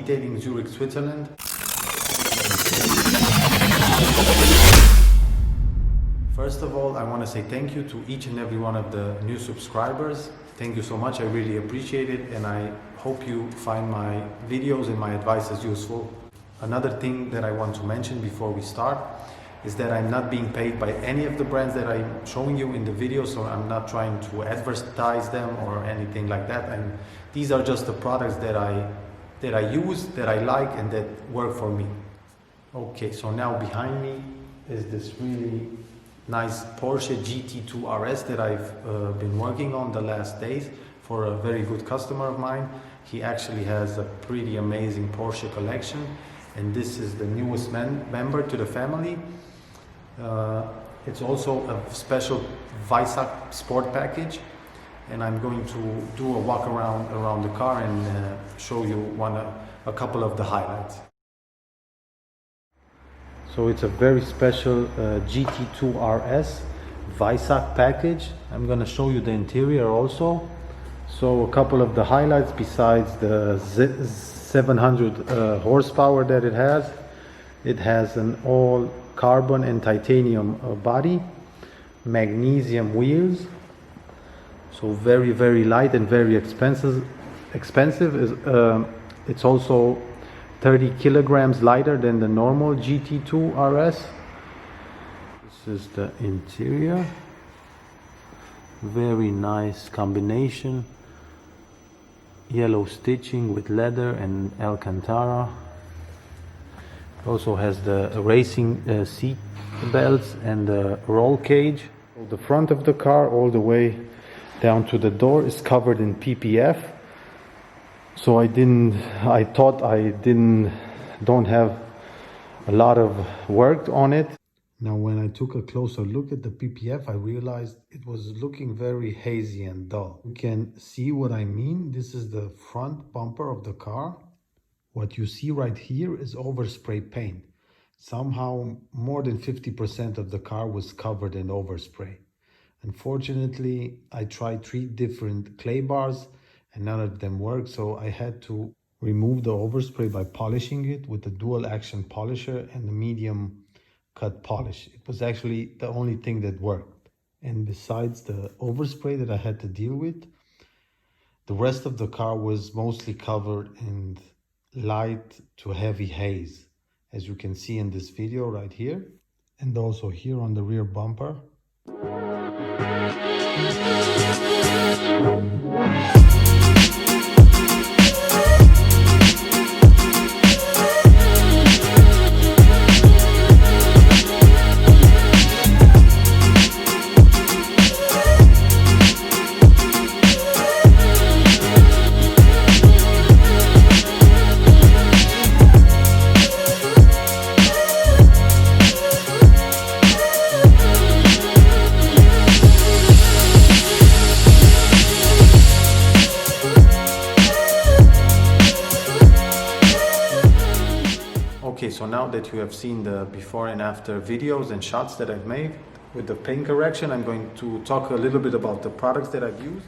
Detailing, Zurich, Switzerland. First of all, I want to say thank you to each and every one of the new subscribers. Thank you so much, I really appreciate it, and I hope you find my videos and my advice useful. Another thing that I want to mention before we start is that I'm not being paid by any of the brands that I'm showing you in the video, so I'm not trying to advertise them or anything like that. And these are just the products that I use, that I like, and that work for me. Okay, so now behind me is this really nice Porsche GT2 RS that I've been working on the last days for a very good customer of mine. He actually has a pretty amazing Porsche collection, and this is the newest member to the family. It's also a special Weissach sport package, and I'm going to do a walk around the car and show you a couple of the highlights. So it's a very special GT2 RS Weissach package. I'm going to show you the interior also. So a couple of the highlights besides the 700 horsepower that it has. It has an all carbon and titanium body, magnesium wheels, so very light and very expensive. It's also 30 kilograms lighter than the normal GT2 RS. This is the interior. Very nice combination. Yellow stitching with leather and Alcantara. Also has the racing seat belts and the roll cage. The front of the car all the way down to the door is covered in PPF. So I thought I don't have a lot of work on it. Now when I took a closer look at the PPF, I realized it was looking very hazy and dull. You can see what I mean. This is the front bumper of the car. What you see right here is overspray paint. Somehow more than 50% of the car was covered in overspray. Unfortunately, I tried 3 different clay bars and none of them worked, so I had to remove the overspray by polishing it with the dual action polisher and the medium cut polish. It was actually the only thing that worked. And besides the overspray that I had to deal with, the rest of the car was mostly covered in light to heavy haze, as you can see in this video right here, and also here on the rear bumper. Okay, so now that you have seen the before and after videos and shots that I've made with the paint correction, I'm going to talk a little bit about the products that I've used.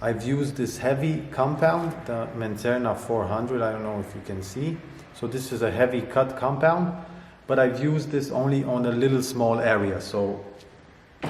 I've used this heavy compound, the Manzerna 400, I don't know if you can see. So this is a heavy cut compound, but I've used this only on a little small area. So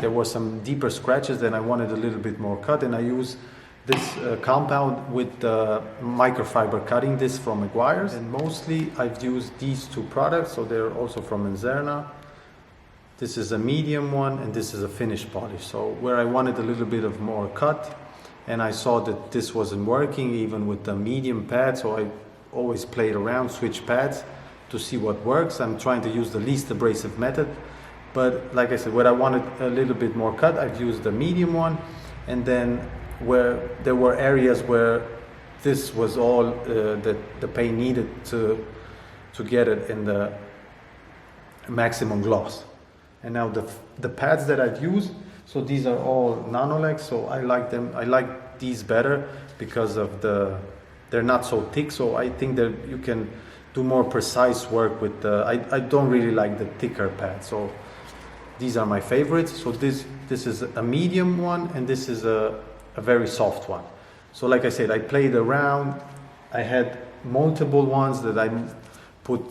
there were some deeper scratches and I wanted a little bit more cut, and I use this compound with the microfiber cutting disc from Meguiar's, and mostly I've used these 2 products, so they're also from Manzerna. This is a medium one and this is a finish polish. So where I wanted a little bit of more cut and I saw that this wasn't working even with the medium pad, so I always played around, switch pads to see what works. I'm trying to use the least abrasive method, but like I said, where I wanted a little bit more cut, I've used the medium one, and then where there were areas where this was all that the paint needed to get it in the maximum gloss. And now the pads that I've used, so these are all Nanolex, so I like them. I like these better because of they're not so thick, so I think that you can do more precise work with the, I don't really like the thicker pads, so these are my favorites. So this is a medium one and this is a very soft one. So like I said, I played around. I had multiple ones that I put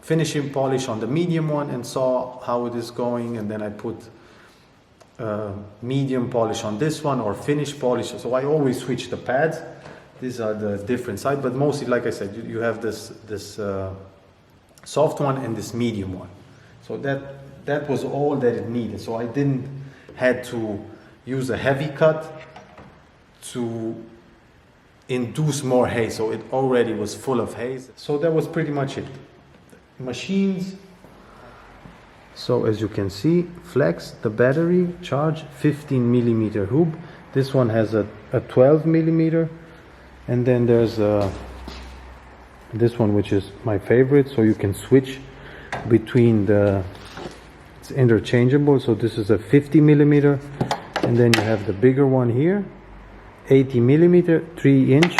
finishing polish on the medium one and saw how it is going, and then I put medium polish on this one, or finish polish. So I always switch the pads. These are the different sides, but mostly, like I said, you have this soft one and this medium one. So that was all that it needed. So I didn't had to use a heavy cut to induce more haze. So it already was full of haze. So that was pretty much it. Machines. So as you can see, flex the battery charge, 15 millimeter hub. This one has a 12 millimeter, and then there's this one, which is my favorite. So you can switch between it's interchangeable. So this is a 50 millimeter, and then you have the bigger one here, 80 millimeter, 3 inch,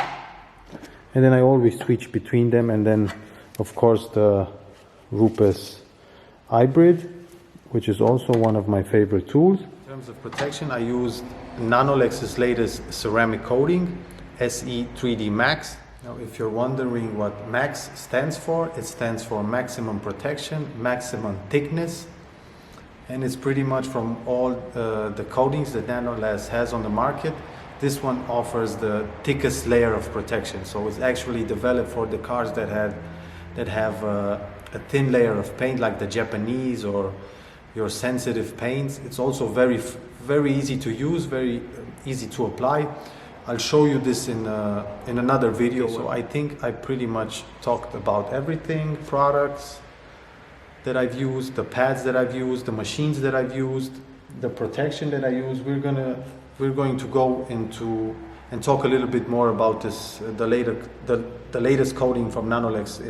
and then I always switch between them. And then of course the Rupes hybrid, which is also one of my favorite tools. In terms of protection, I used Nanolex's latest ceramic coating, Si3D MAX. Now, if you're wondering what MAX stands for, it stands for maximum protection, maximum thickness, and it's pretty much from all the coatings that Nanolex has on the market. This one offers the thickest layer of protection. So it's actually developed for the cars that have a thin layer of paint, like the Japanese or your sensitive paints. It's also very easy to use, very easy to apply. I'll show you this in another video. So I think I pretty much talked about everything: products that I've used, the pads that I've used, the machines that I've used, the protection that I use. We're going to go into and talk a little bit more about this, the latest coating from Nanolex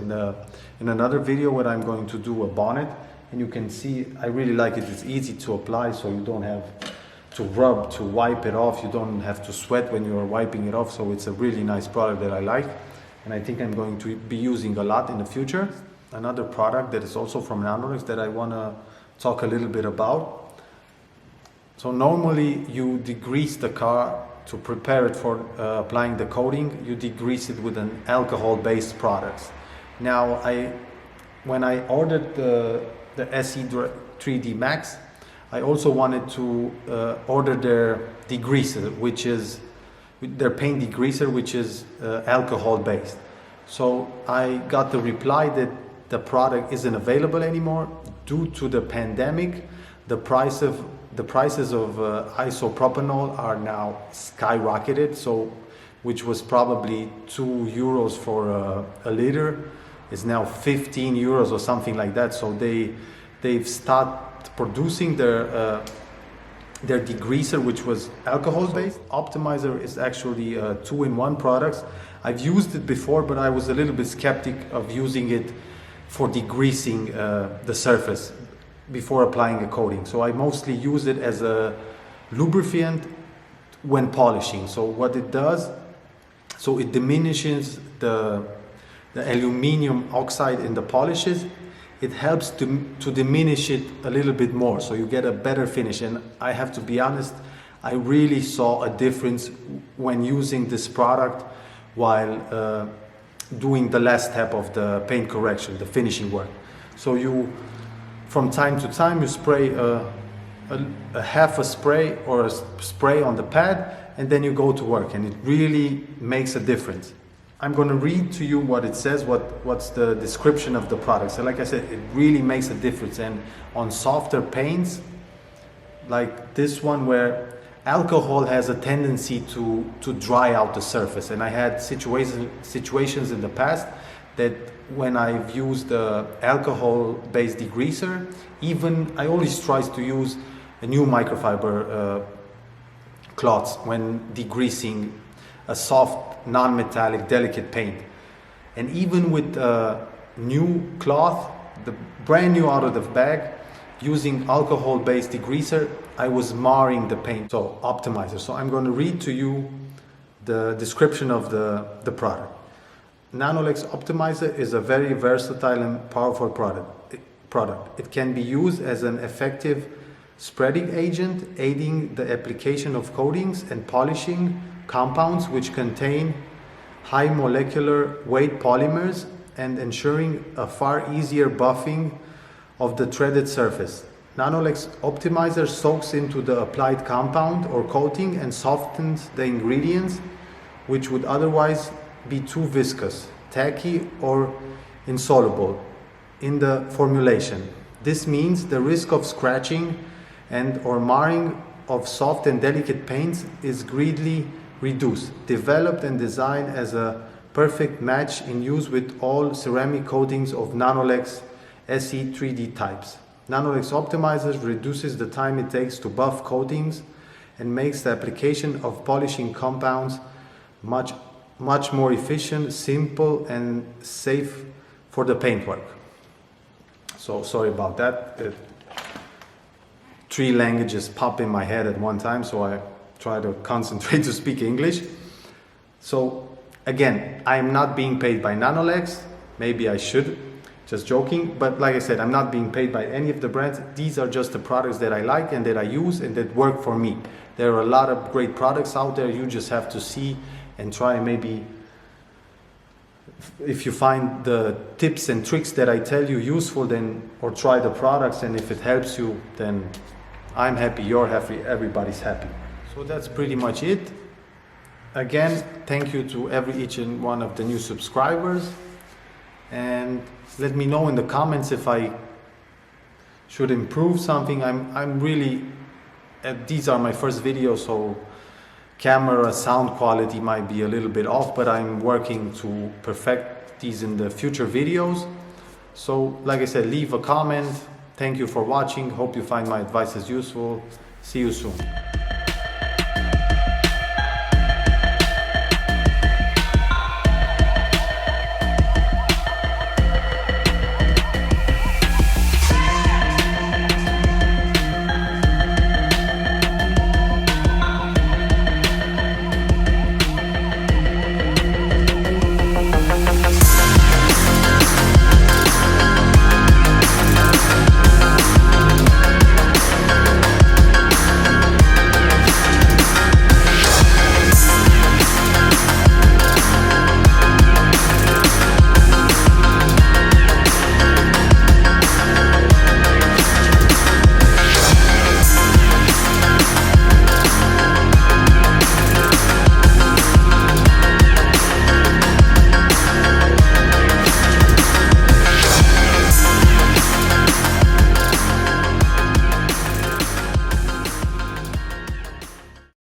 in another video, where I'm going to do a bonnet. And you can see I really like it. It's easy to apply, so you don't have to rub to wipe it off. You don't have to sweat when you're wiping it off. So it's a really nice product that I like, and I think I'm going to be using a lot in the future. Another product that is also from Nanolex that I want to talk a little bit about. So normally you degrease the car to prepare it for applying the coating. You degrease it with an alcohol-based product. Now when I ordered the Si3D MAX, I also wanted to order their degreaser, which is their paint degreaser, which is alcohol based. So I got the reply that the product isn't available anymore due to the pandemic. The prices of isopropanol are now skyrocketed. So, which was probably €2 for a liter, is now 15 euros or something like that. So they've stopped producing their degreaser, which was alcohol based. Optimizer is actually a 2-in-1 product. I've used it before, but I was a little bit skeptic of using it for degreasing the surface before applying a coating. So I mostly use it as a lubricant when polishing. So what it does, so it diminishes the aluminum oxide in the polishes. It helps to diminish it a little bit more, so you get a better finish. And I have to be honest, I really saw a difference when using this product while doing the last step of the paint correction, the finishing work. So you, from time to time, you spray a half a spray or a spray on the pad, and then you go to work, and it really makes a difference. I'm going to read to you what it says, what's the description of the product. So like I said, it really makes a difference. And on softer paints, like this one, where alcohol has a tendency to dry out the surface. And I had situations in the past that when I've used the alcohol-based degreaser, even I always try to use a new microfiber cloths when degreasing a soft, non-metallic, delicate paint. And even with new cloth, the brand new out of the bag, using alcohol-based degreaser, I was marring the paint. So optimizer. So I'm going to read to you the description of the product. Nanolex Optimizer is a very versatile and powerful product. It can be used as an effective spreading agent, aiding the application of coatings and polishing compounds which contain high molecular weight polymers and ensuring a far easier buffing of the threaded surface. Nanolex optimizer soaks into the applied compound or coating and softens the ingredients which would otherwise be too viscous, tacky or insoluble in the formulation. This means the risk of scratching and or marring of soft and delicate paints is greatly reduced. Developed and designed as a perfect match in use with all ceramic coatings of Nanolex SE3D types. Nanolex optimizers reduces the time it takes to buff coatings and makes the application of polishing compounds much more efficient, simple and safe for the paintwork. So sorry about that. 3 languages pop in my head at one time, so I try to concentrate to speak English. So again, I am not being paid by Nanolex. Maybe I should, just joking. But like I said, I'm not being paid by any of the brands. These are just the products that I like and that I use and that work for me. There are a lot of great products out there. You just have to see and try. Maybe if you find the tips and tricks that I tell you useful, then or try the products, and if it helps you, then I'm happy, you're happy, everybody's happy. So that's pretty much it. Again, thank you to each and one of the new subscribers, and let me know in the comments if I should improve something. I'm really these are my first videos, so camera sound quality might be a little bit off, but I'm working to perfect these in the future videos. So like I said, leave a comment. Thank you for watching. Hope you find my advices useful. See you soon.